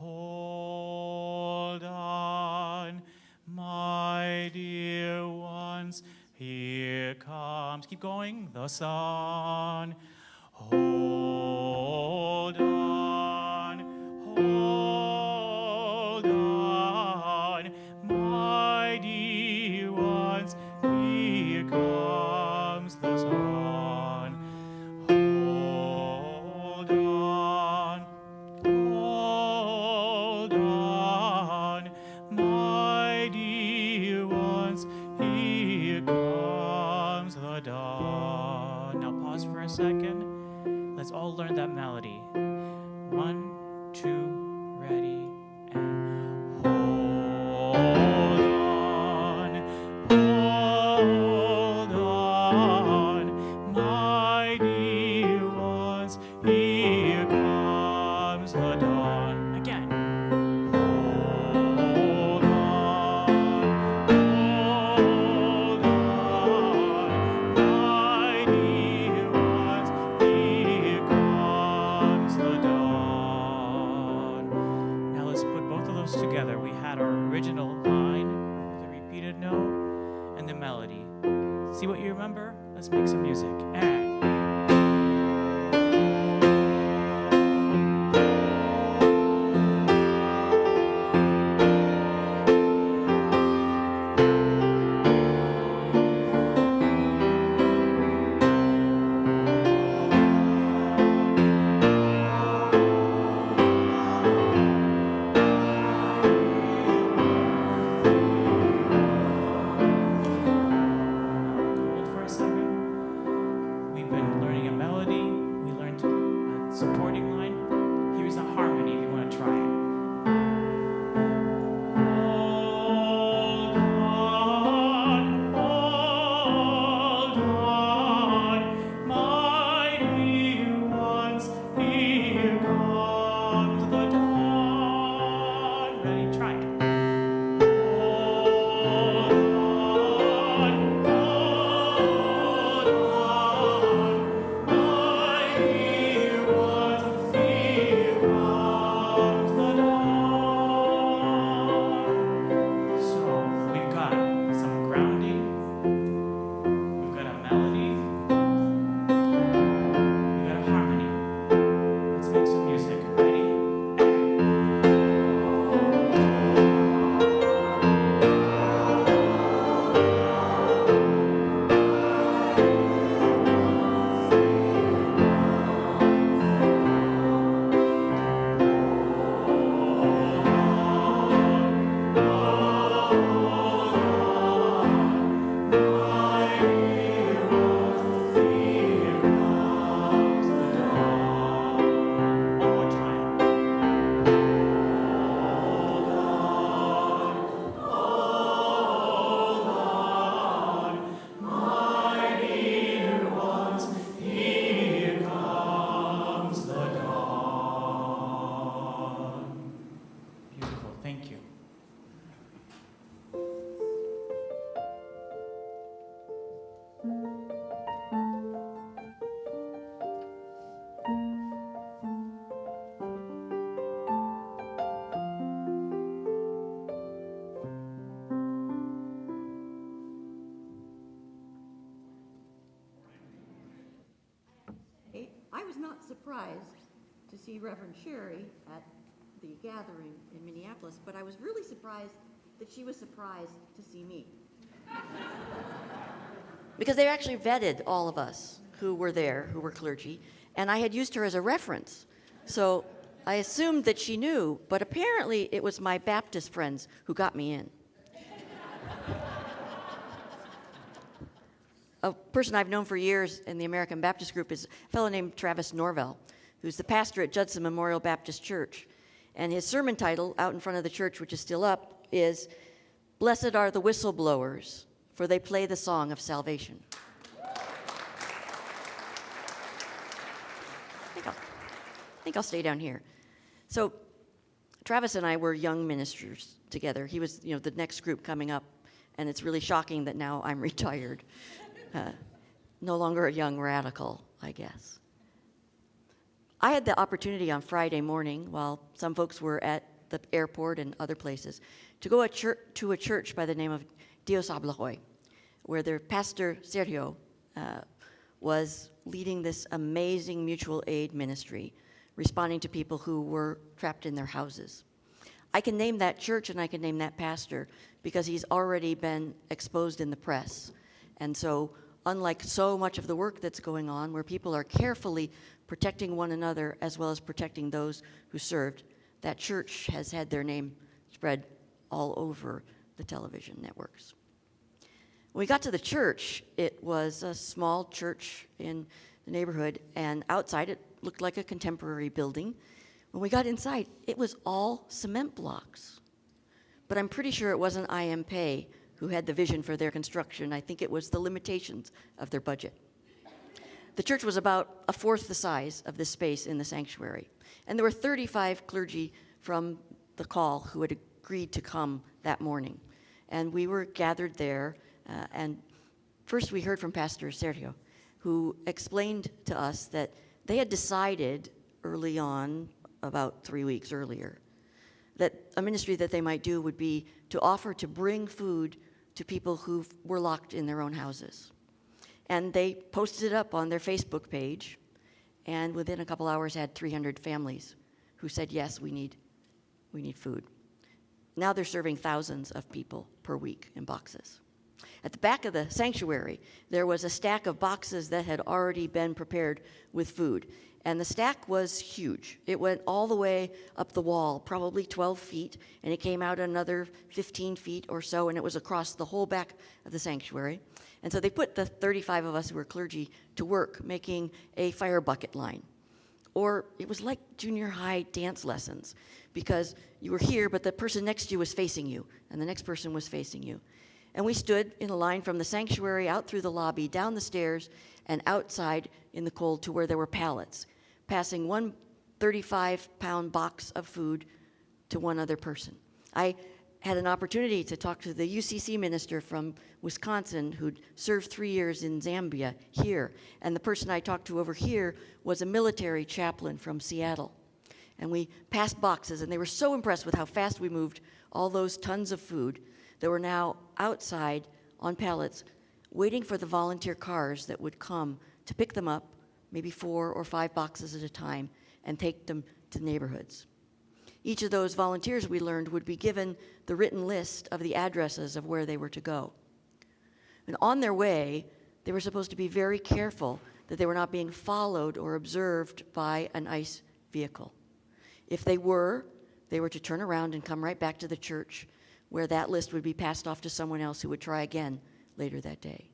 Speaker 1: Hold on, my dear ones, here comes, keep going, the sun. Hold on, my dear ones, here comes the sun. Hold on, my dear ones, here comes the dawn. Now pause for a second. Let's all learn that melody. 1, 2, ready, and hold on, my dear ones, here comes the dawn. Again. Hold on, my dear ones, here comes original line with a repeated note and the melody. See what you remember? Let's make some music. And hold for a second. We've been learning a melody. We learned a supporting line. Here's a harmony if you want to try it. Hold on, my dear ones, here comes the dawn. Ready? Try it. So we've got some grounding, we've got a melody, we've got a harmony. Let's make some music. Ready? One more time. Beautiful. Thank you.
Speaker 7: I was not surprised to see Reverend Shari at the gathering in Minneapolis, but I was really surprised that she was surprised to see me. Because they actually vetted all of us who were there, who were clergy, and I had used her as a reference. So I assumed that she knew, but apparently it was my Baptist friends who got me in. A person I've known for years in the American Baptist group is a fellow named Travis Norvell, who's the pastor at Judson Memorial Baptist Church. And his sermon title out in front of the church, which is still up, is "Blessed are the whistleblowers, for they play the song of salvation." I think I'll stay down here. So Travis and I were young ministers together. He was, the next group coming up, and it's really shocking that now I'm retired. No longer a young radical, I guess. I had the opportunity on Friday morning, while some folks were at the airport and other places, to go to a church by the name of Dios Habla Hoy, where their pastor, Sergio, was leading this amazing mutual aid ministry, responding to people who were trapped in their houses. I can name that church and I can name that pastor because he's already been exposed in the press. And so, unlike so much of the work that's going on, where people are carefully protecting one another as well as protecting those who served, that church has had their name spread all over the television networks. When we got to the church, it was a small church in the neighborhood, and outside it looked like a contemporary building. When we got inside, it was all cement blocks. But I'm pretty sure it wasn't IMPay who had the vision for their construction. I think it was the limitations of their budget. The church was about a fourth the size of this space in the sanctuary. And there were 35 clergy from the call who had agreed to come that morning. And we were gathered there, and first we heard from Pastor Sergio, who explained to us that they had decided early on, about 3 weeks earlier, that a ministry that they might do would be to offer to bring food to people who were locked in their own houses. And they posted it up on their Facebook page, and within a couple hours had 300 families who said, yes, we need food. Now they're serving thousands of people per week in boxes. At the back of the sanctuary, there was a stack of boxes that had already been prepared with food. And the stack was huge. It went all the way up the wall, probably 12 feet, and it came out another 15 feet or so, and it was across the whole back of the sanctuary. And so they put the 35 of us who were clergy to work making a fire bucket line. Or it was like junior high dance lessons, because you were here, but the person next to you was facing you, and the next person was facing you. And we stood in a line from the sanctuary out through the lobby, down the stairs, and outside in the cold to where there were pallets, passing one 35-pound box of food to one other person. I had an opportunity to talk to the UCC minister from Wisconsin who'd served 3 years in Zambia here. And the person I talked to over here was a military chaplain from Seattle. And we passed boxes, and they were so impressed with how fast we moved all those tons of food that were now outside on pallets, waiting for the volunteer cars that would come to pick them up, maybe 4 or 5 boxes at a time, and take them to neighborhoods. Each of those volunteers, we learned, would be given the written list of the addresses of where they were to go. And on their way, they were supposed to be very careful that they were not being followed or observed by an ICE vehicle. If they were to turn around and come right back to the church, where that list would be passed off to someone else who would try again later that day.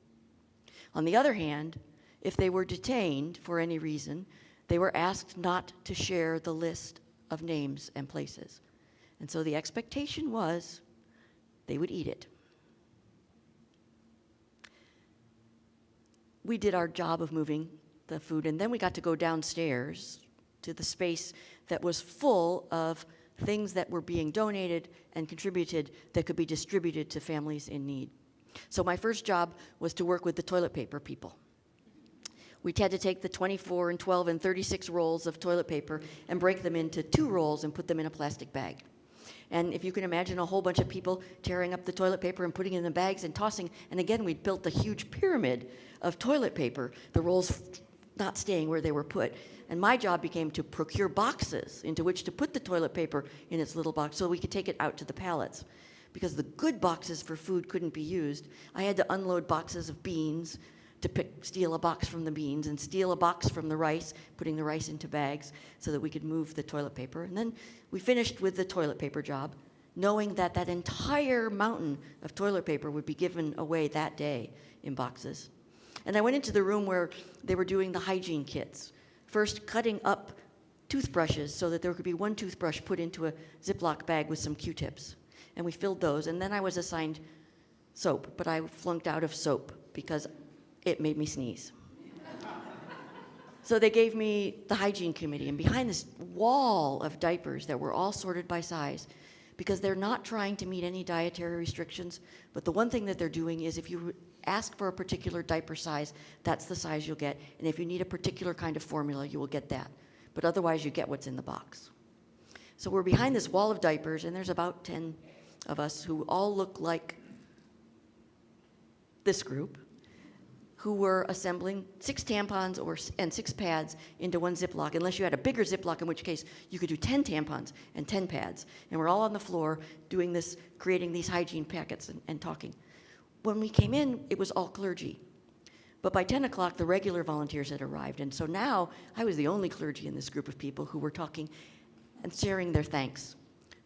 Speaker 7: On the other hand, if they were detained for any reason, they were asked not to share the list of names and places. And so the expectation was they would eat it. We did our job of moving the food, and then we got to go downstairs to the space that was full of things that were being donated and contributed that could be distributed to families in need. So my first job was to work with the toilet paper people. We had to take the 24 and 12 and 36 rolls of toilet paper and break them into 2 rolls and put them in a plastic bag. And if you can imagine a whole bunch of people tearing up the toilet paper and putting it in the bags and tossing, and again, we'd built a huge pyramid of toilet paper, the rolls not staying where they were put. And my job became to procure boxes into which to put the toilet paper in its little box so we could take it out to the pallets. Because the good boxes for food couldn't be used, I had to unload boxes of beans, to steal a box from the beans and steal a box from the rice, putting the rice into bags so that we could move the toilet paper. And then we finished with the toilet paper job, knowing that that entire mountain of toilet paper would be given away that day in boxes. And I went into the room where they were doing the hygiene kits, first cutting up toothbrushes so that there could be one toothbrush put into a Ziploc bag with some Q-tips. And we filled those, and then I was assigned soap, but I flunked out of soap because it made me sneeze. So they gave me the hygiene committee, and behind this wall of diapers that were all sorted by size, because they're not trying to meet any dietary restrictions, but the one thing that they're doing is if you ask for a particular diaper size, that's the size you'll get, and if you need a particular kind of formula, you will get that. But otherwise, you get what's in the box. So we're behind this wall of diapers, and there's about 10 of us who all look like this group, who were assembling 6 tampons and 6 pads into one Ziploc, unless you had a bigger Ziploc, in which case you could do 10 tampons and 10 pads. And we're all on the floor doing this, creating these hygiene packets and talking. When we came in, it was all clergy. But by 10 o'clock, the regular volunteers had arrived. And so now I was the only clergy in this group of people who were talking and sharing their thanks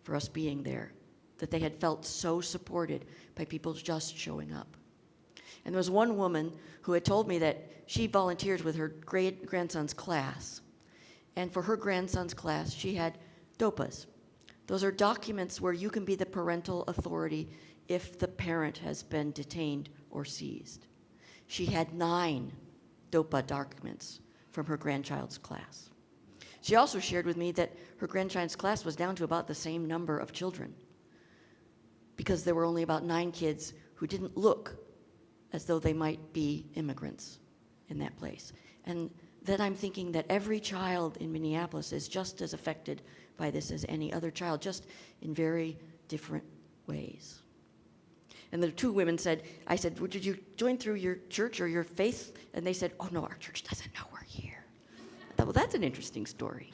Speaker 7: for us being there, that they had felt so supported by people just showing up. And there was one woman who had told me that she volunteers with her great-grandson's class. And for her grandson's class, she had DOPAs. Those are documents where you can be the parental authority if the parent has been detained or seized. She had 9 DOPA documents from her grandchild's class. She also shared with me that her grandchild's class was down to about the same number of children because there were only about 9 kids who didn't look as though they might be immigrants in that place. And then I'm thinking that every child in Minneapolis is just as affected by this as any other child, just in very different ways. And the two women said, I said, well, did you join through your church or your faith? And they said, oh no, our church doesn't know we're here. I thought, well, that's an interesting story.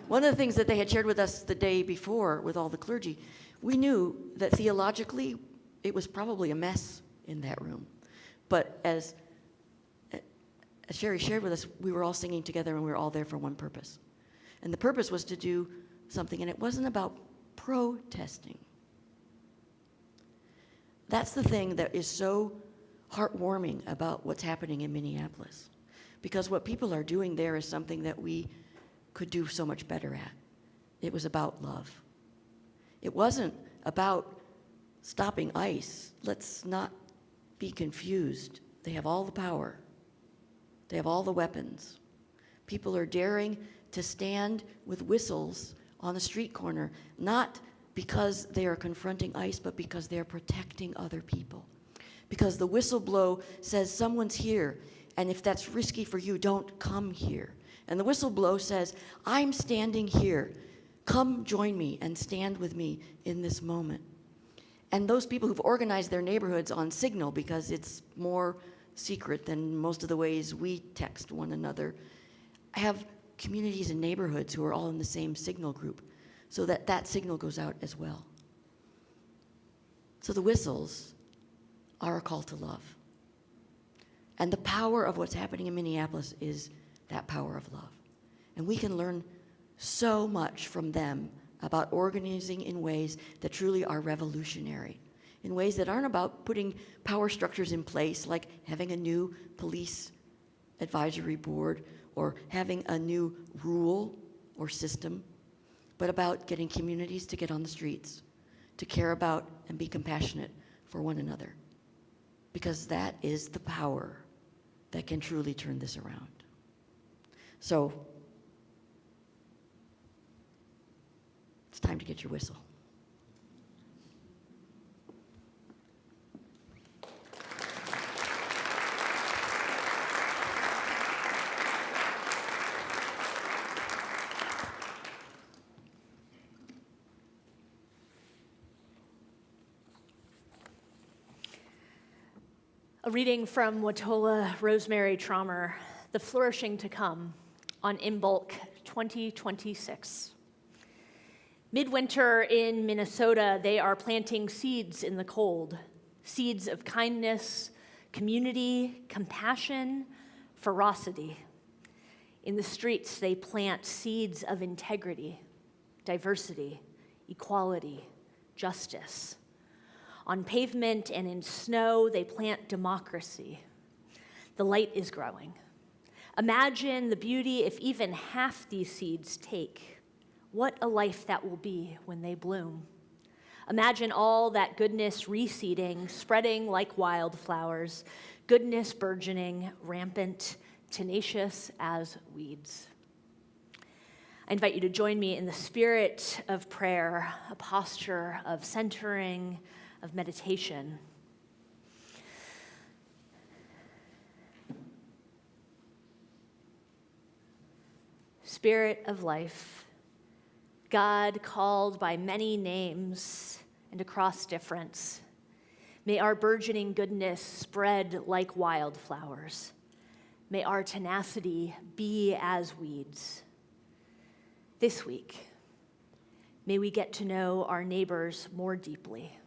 Speaker 7: One of the things that they had shared with us the day before with all the clergy, we knew that theologically it was probably a mess in that room. But as Shari shared with us, we were all singing together and we were all there for one purpose. And the purpose was to do something, and it wasn't about protesting. That's the thing that is so heartwarming about what's happening in Minneapolis. Because what people are doing there is something that we could do so much better at. It was about love. It wasn't about stopping ICE. Let's not be confused. They have all the power. They have all the weapons. People are daring to stand with whistles on a street corner, not because they are confronting ICE, but because they are protecting other people. Because the whistle blow says someone's here, and if that's risky for you, don't come here. And the whistle blow says, I'm standing here. Come join me and stand with me in this moment. And those people who've organized their neighborhoods on Signal, because it's more secret than most of the ways we text one another, have communities and neighborhoods who are all in the same Signal group, so that that signal goes out as well. So the whistles are a call to love. And the power of what's happening in Minneapolis is that power of love. And we can learn so much from them about organizing in ways that truly are revolutionary, in ways that aren't about putting power structures in place, like having a new police advisory board or having a new rule or system, but about getting communities to get on the streets, to care about and be compassionate for one another. Because that is the power that can truly turn this around. So, it's time to get your whistle.
Speaker 2: A reading from Watola Rosemary Traumer, The Flourishing to Come, on Imbolc 2026. Midwinter in Minnesota, they are planting seeds in the cold, seeds of kindness, community, compassion, ferocity. In the streets, they plant seeds of integrity, diversity, equality, justice. On pavement and in snow, they plant democracy. The light is growing. Imagine the beauty if even half these seeds take. What a life that will be when they bloom. Imagine all that goodness reseeding, spreading like wildflowers, goodness burgeoning, rampant, tenacious as weeds. I invite you to join me in the spirit of prayer, a posture of centering, of meditation. Spirit of life, God called by many names and across difference, may our burgeoning goodness spread like wildflowers. May our tenacity be as weeds. This week, may we get to know our neighbors more deeply.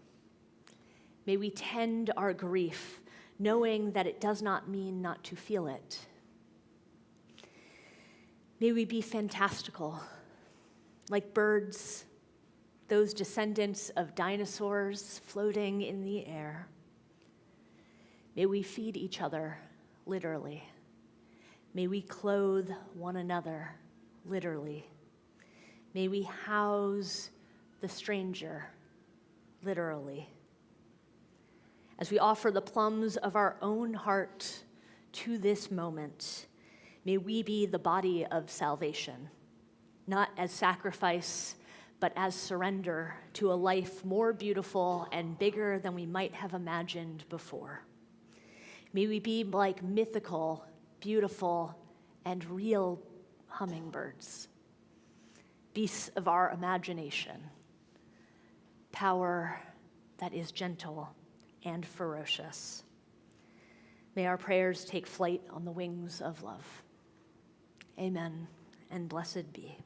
Speaker 2: May we tend our grief, knowing that it does not mean not to feel it. May we be fantastical, like birds, those descendants of dinosaurs floating in the air. May we feed each other, literally. May we clothe one another, literally. May we house the stranger, literally. As we offer the plums of our own heart to this moment, may we be the body of salvation, not as sacrifice, but as surrender to a life more beautiful and bigger than we might have imagined before. May we be like mythical, beautiful, and real hummingbirds, beasts of our imagination, power that is gentle and ferocious. May our prayers take flight on the wings of love. Amen, and blessed be.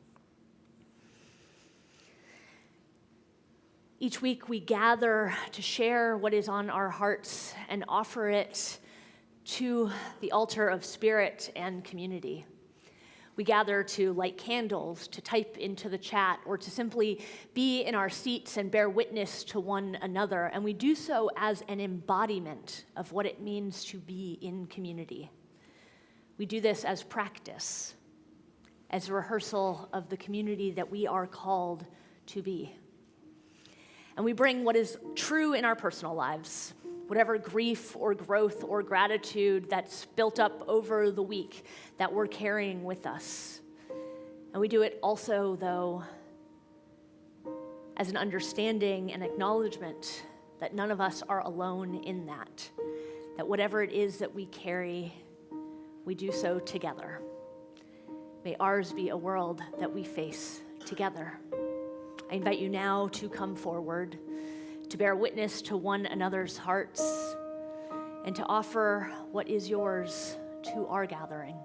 Speaker 2: Each week we gather to share what is on our hearts and offer it to the altar of spirit and community. We gather to light candles, to type into the chat, or to simply be in our seats and bear witness to one another. And we do so as an embodiment of what it means to be in community. We do this as practice, as a rehearsal of the community that we are called to be. And we bring what is true in our personal lives, whatever grief or growth or gratitude that's built up over the week that we're carrying with us. And we do it also, though, as an understanding and acknowledgement that none of us are alone in that whatever it is that we carry, we do so together. May ours be a world that we face together. I invite you now to come forward, to bear witness to one another's hearts, and to offer what is yours to our gathering.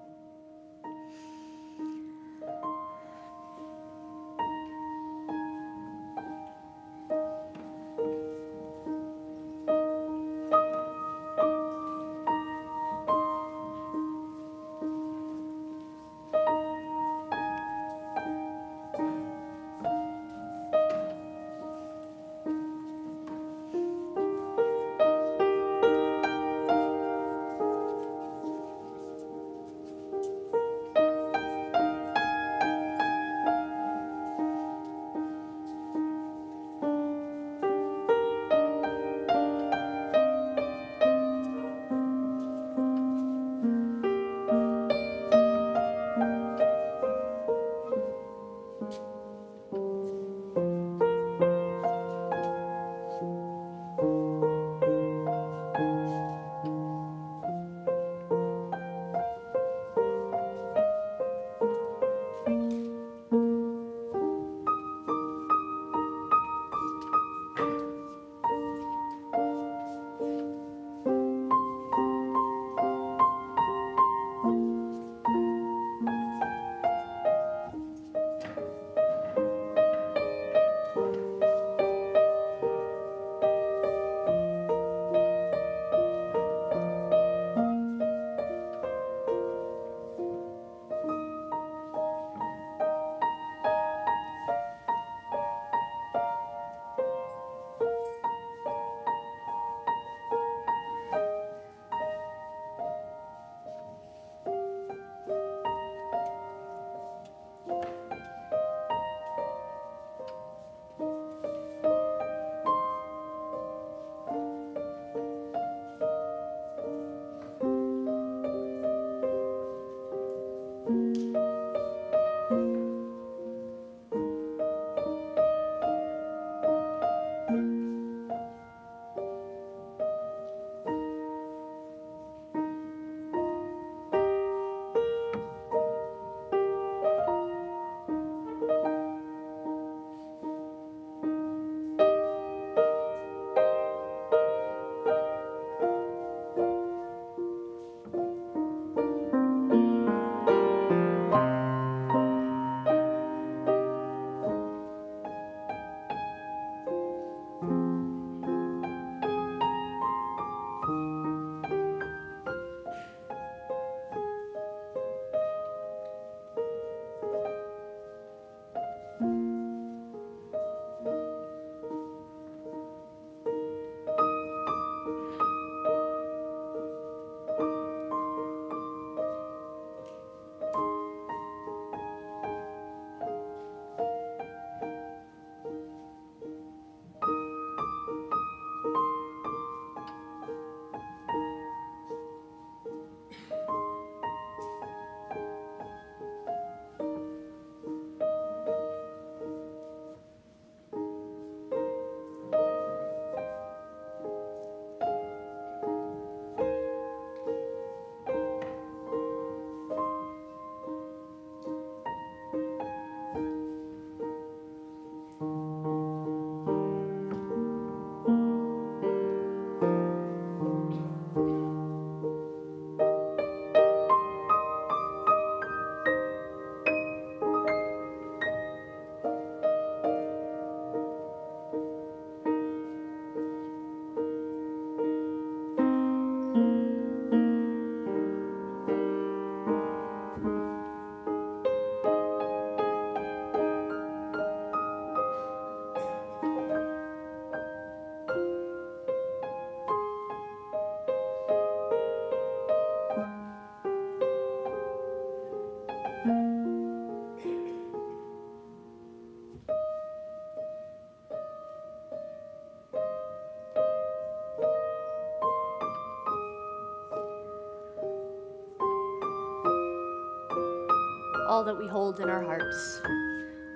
Speaker 2: all that we hold in our hearts,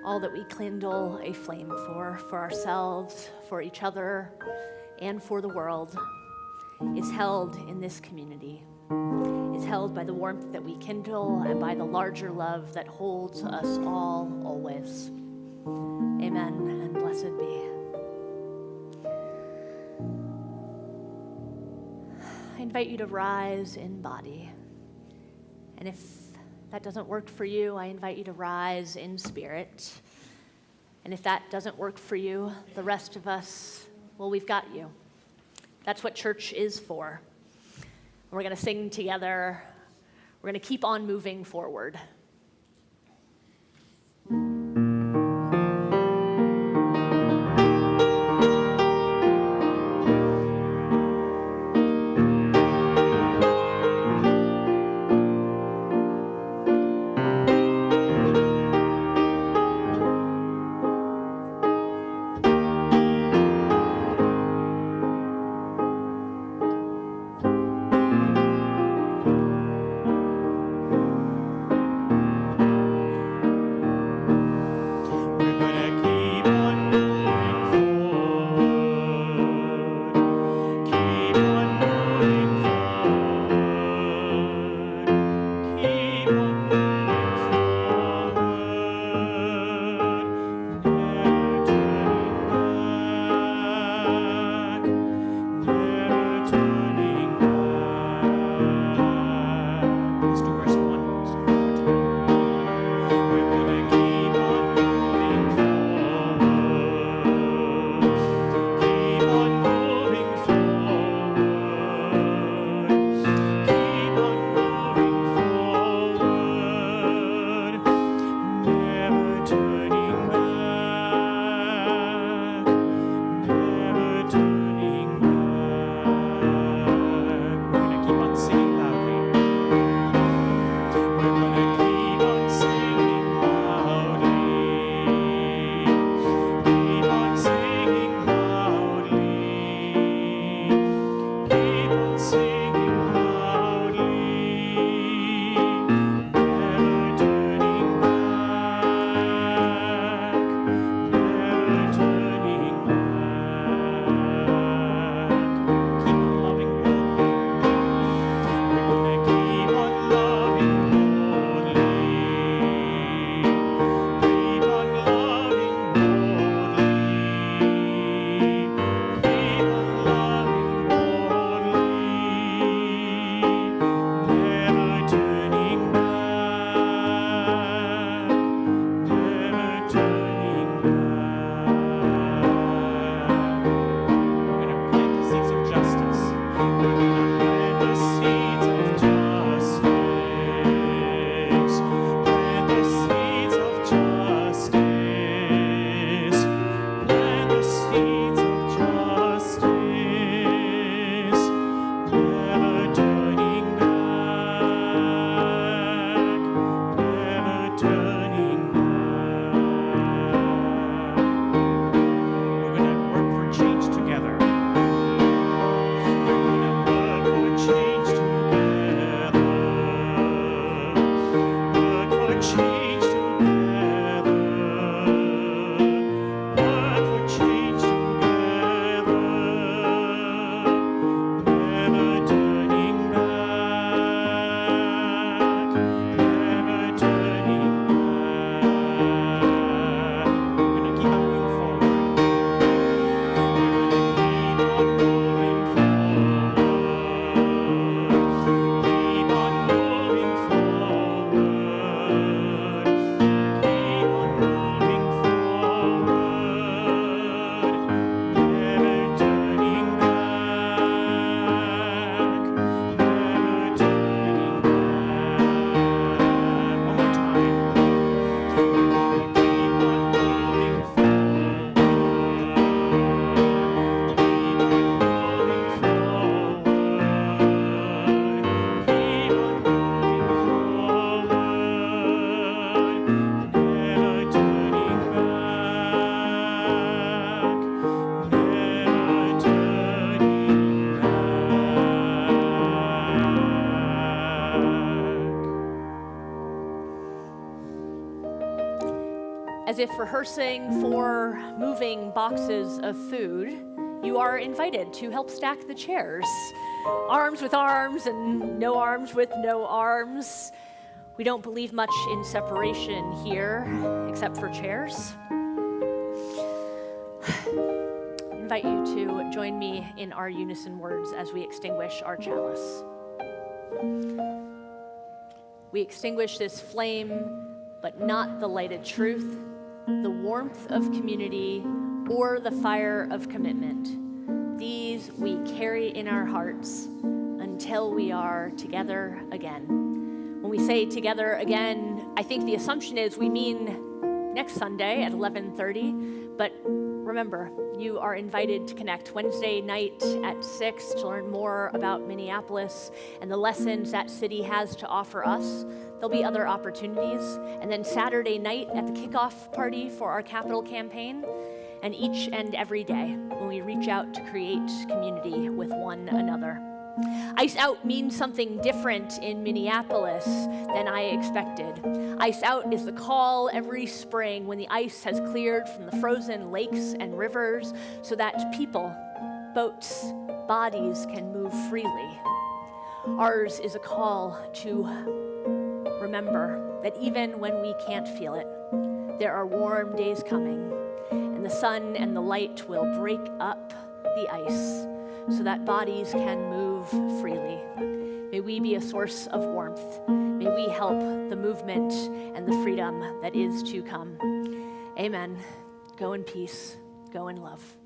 Speaker 2: all that we kindle a flame for ourselves, for each other, and for the world, is held in this community. Is held by the warmth that we kindle and by the larger love that holds us all always. Amen, and blessed be. I invite you to rise in body. And if that doesn't work for you, I invite you to rise in spirit. And if that doesn't work for you, the rest of us, well, we've got you. That's what church is for. We're going to sing together. We're going to keep on moving forward. if rehearsing for moving boxes of food, you are invited to help stack the chairs. Arms with arms and no arms with no arms. We don't believe much in separation here, except for chairs. I invite you to join me in our unison words as we extinguish our chalice. We extinguish this flame, but not the lighted truth, the warmth of community, or the fire of commitment. These we carry in our hearts until we are together again. When we say together again, I think the assumption is we mean next Sunday at 11:30, but remember, you are invited to connect Wednesday night at 6 to learn more about Minneapolis and the lessons that city has to offer us. There'll be other opportunities. And then Saturday night at the kickoff party for our capital campaign, and each and every day when we reach out to create community with one another. Ice Out means something different in Minneapolis than I expected. Ice Out is the call every spring when the ice has cleared from the frozen lakes and rivers so that people, boats, bodies can move freely. Ours is a call to remember that even when we can't feel it, there are warm days coming, and the sun and the light will break up the ice so that bodies can move freely. May we be a source of warmth. May we help the movement and the freedom that is to come. Amen. Go in peace. Go in love.